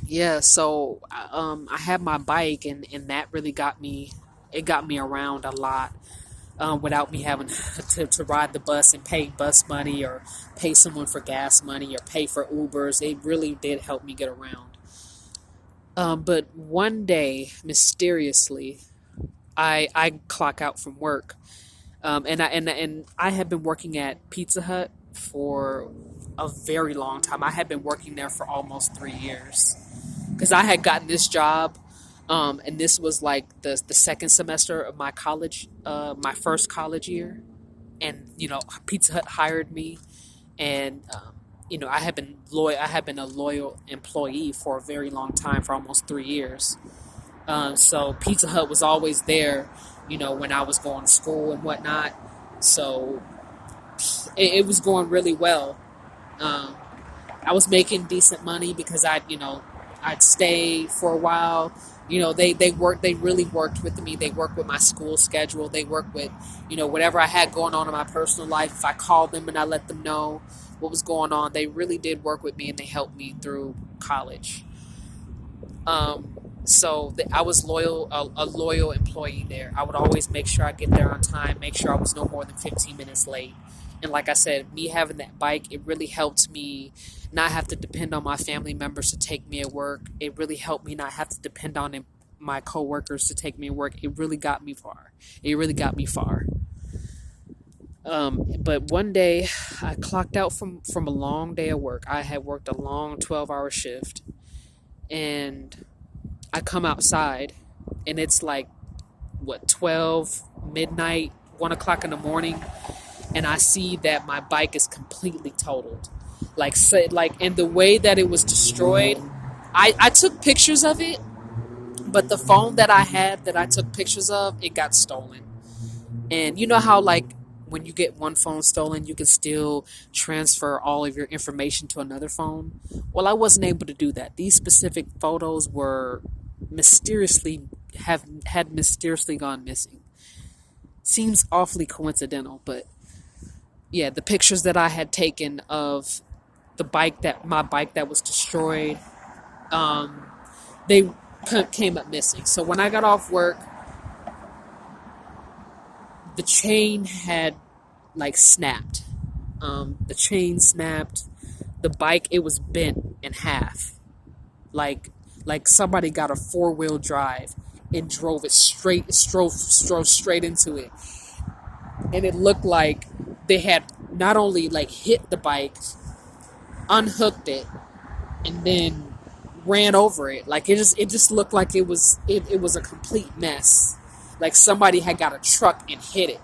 Yeah, so I had my bike, and that really got me. It got me around a lot, without me having to ride the bus and pay bus money or pay someone for gas money or pay for Ubers. It really did help me get around. But one day, mysteriously, I clock out from work, and I had been working at Pizza Hut for a very long time. I had been working there for almost 3 years because I had gotten this job, and this was like the second semester of my college, my first college year, and Pizza Hut hired me, and I had been loyal. I had been a loyal employee for a very long time, for almost 3 years. So Pizza Hut was always there, when I was going to school and whatnot. So it was going really well. Um, I was making decent money because I'd stay for a while. They really worked with me. They worked with my school schedule. They worked with, whatever I had going on in my personal life. If I called them and I let them know what was going on, they really did work with me and they helped me through college. I was a loyal employee there. I would always make sure I get there on time, make sure I was no more than 15 minutes late. And like I said, me having that bike, it really helped me not have to depend on my family members to take me at work. It really helped me not have to depend on my coworkers to take me at work. It really got me far. It really got me far. But one day, I clocked out from a long day of work. I had worked a long 12-hour shift, and I come outside, and it's like, what, 12 midnight, 1 o'clock in the morning, and I see that my bike is completely totaled. And the way that it was destroyed, I took pictures of it, but the phone that I had that I took pictures of, it got stolen. And you know how, like, when you get one phone stolen, you can still transfer all of your information to another phone? Well, I wasn't able to do that. These specific photos were mysteriously have had mysteriously gone missing. Seems awfully coincidental, but yeah, the pictures that I had taken of my bike that was destroyed, um, they came up missing. So when I got off work, the chain had like snapped. The chain snapped. The bike, it was bent in half. Like like somebody got a four-wheel drive and drove it strove straight into it, and it looked like they had not only like hit the bike, unhooked it, and then ran over it. Like it just looked like it was a complete mess. Like somebody had got a truck and hit it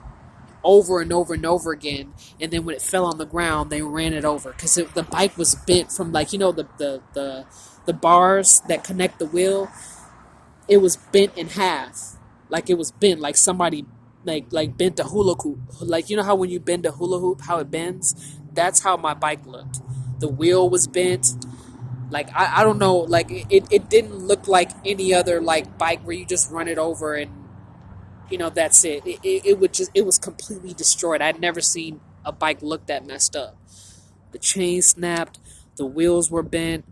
over and over and over again, and then when it fell on the ground, they ran it over because the bike was bent from, like, the bars that connect the wheel. It was bent in half, like it was bent, like somebody like bent a hula hoop. Like, how when you bend a hula hoop, how it bends. That's how my bike looked. The wheel was bent. Like I don't know. Like it didn't look like any other like bike where you just run it over and that's it. It was completely destroyed. I'd never seen a bike look that messed up. The chain snapped, the wheels were bent,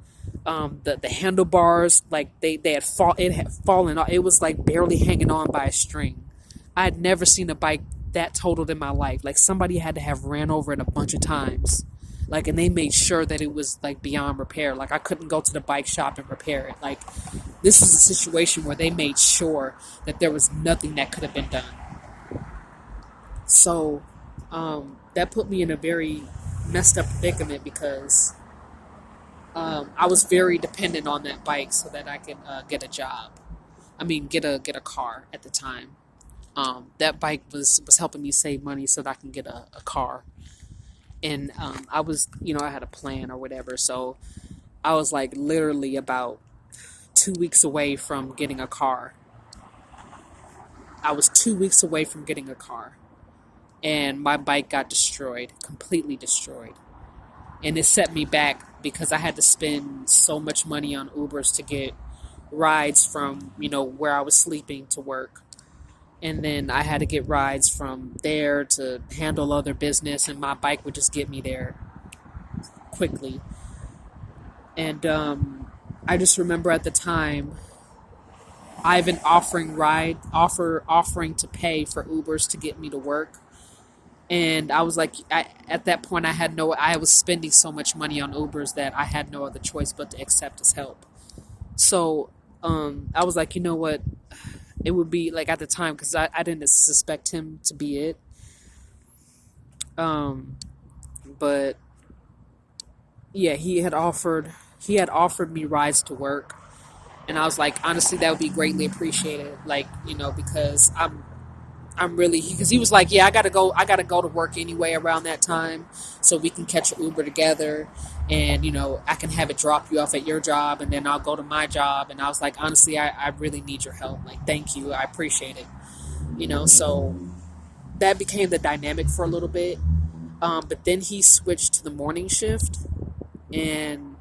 the handlebars, like they had it had fallen off. It was like barely hanging on by a string. I had never seen a bike that totaled in my life. Like somebody had to have ran over it a bunch of times. Like, and they made sure that it was like beyond repair. Like I couldn't go to the bike shop and repair it. Like, this is a situation where they made sure that there was nothing that could have been done. So that put me in a very messed up predicament because I was very dependent on that bike so that I could get a job. I mean, get a car at the time. That bike was helping me save money so that I can get a car. And I was, I had a plan or whatever. So I was like literally about 2 weeks away from getting a car. I was 2 weeks away from getting a car. And my bike got destroyed, completely destroyed. And it set me back because I had to spend so much money on Ubers to get rides from, where I was sleeping to work. And then I had to get rides from there to handle other business, and my bike would just get me there quickly. And I just remember at the time Ivan offering to pay for Ubers to get me to work. And I was like, at that point, I was spending so much money on Ubers that I had no other choice but to accept his help. So I was like, you know what? It would be like at the time, because I didn't suspect him to be it. Um, but yeah, he had offered me rides to work, and I was like, honestly, that would be greatly appreciated. Like, because I'm really, because he was like, yeah, I gotta go to work anyway around that time, so we can catch an Uber together, and I can have it drop you off at your job, and then I'll go to my job. And I was like, honestly, I really need your help. Like, thank you, I appreciate it. So that became the dynamic for a little bit. But then he switched to the morning shift, and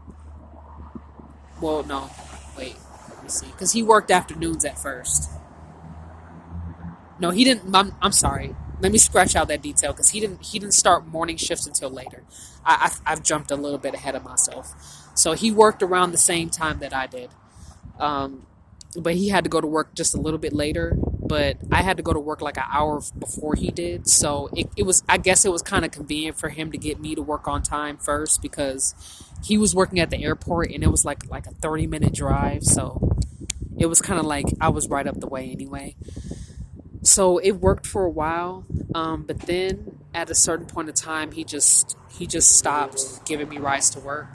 well, no, wait, let me see, because he worked afternoons at first. No, he didn't. I'm sorry. Let me scratch out that detail, because he didn't start morning shifts until later. I've jumped a little bit ahead of myself. So he worked around the same time that I did. Um, but he had to go to work just a little bit later. But I had to go to work like an hour before he did. So it was, I guess it was kind of convenient for him to get me to work on time first, because he was working at the airport, and it was like a 30-minute drive. So it was kind of like I was right up the way anyway. So it worked for a while, but then at a certain point in time, he just stopped giving me rides to work.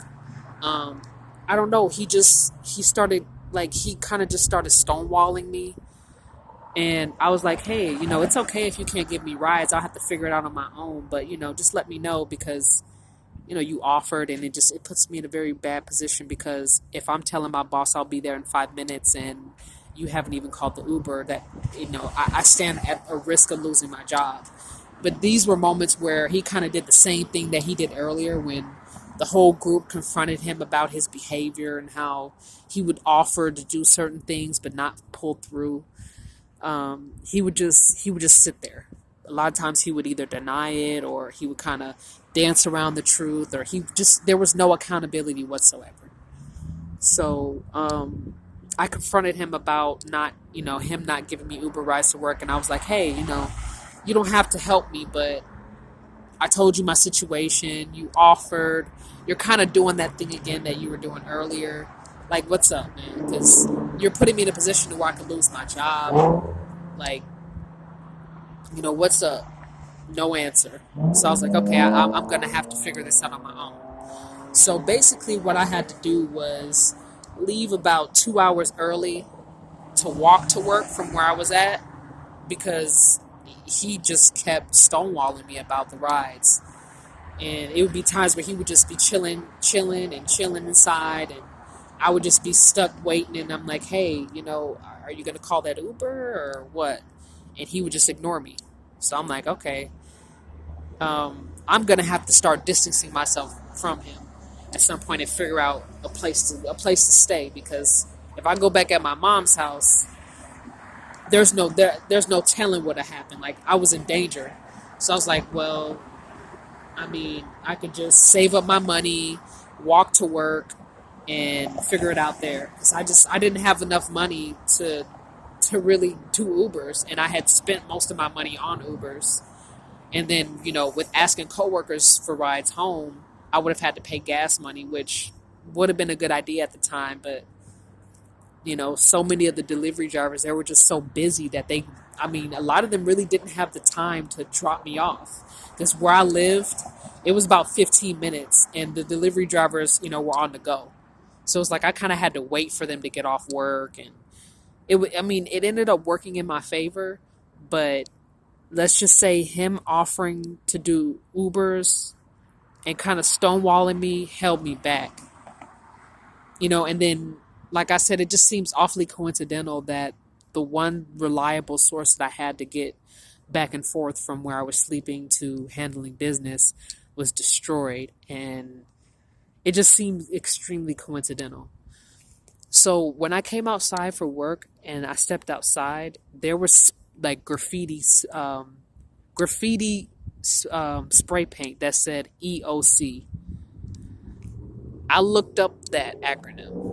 Um, I don't know. He started, like, he kind of just started stonewalling me, and I was like, hey, it's okay if you can't give me rides. I'll have to figure it out on my own, but just let me know, because you offered, and it puts me in a very bad position, because if I'm telling my boss I'll be there in 5 minutes, and you haven't even called the Uber, that I stand at a risk of losing my job. But these were moments where he kind of did the same thing that he did earlier, when the whole group confronted him about his behavior and how he would offer to do certain things but not pull through. He would just sit there. A lot of times he would either deny it, or he would kind of dance around the truth, or there was no accountability whatsoever. So I confronted him about him not giving me Uber rides to work, and I was like, hey, you don't have to help me, but I told you my situation. You offered. You're kind of doing that thing again that you were doing earlier. Like, what's up, man? Because you're putting me in a position where I could lose my job. Like, what's up? No answer. So I was like, okay, I'm going to have to figure this out on my own. So basically, what I had to do was leave about 2 hours early to walk to work from where I was at, because he just kept stonewalling me about the rides. And it would be times where he would just be chilling inside, and I would just be stuck waiting. And I'm like, hey, are you going to call that Uber or what? And he would just ignore me. So I'm like, okay, I'm going to have to start distancing myself from him at some point, and figure out a place to stay, because if I go back at my mom's house, there's no telling what would happened. Like, I was in danger. So I was like, well, I mean, I could just save up my money, walk to work, and figure it out there. Because I didn't have enough money to really do Ubers, and I had spent most of my money on Ubers. And then, with asking coworkers for rides home, I would have had to pay gas money, which would have been a good idea at the time. But, so many of the delivery drivers, they were just so busy that a lot of them really didn't have the time to drop me off. Because where I lived, it was about 15 minutes, and the delivery drivers, were on the go. So it's like I kind of had to wait for them to get off work, and it ended up working in my favor. But let's just say him offering to do Ubers and kind of stonewalling me held me back. And then, like I said, it just seems awfully coincidental that the one reliable source that I had to get back and forth from where I was sleeping to handling business was destroyed, and it just seems extremely coincidental. So when I came outside for work and I stepped outside, there was like graffiti spray paint that said EOC. I looked up that acronym.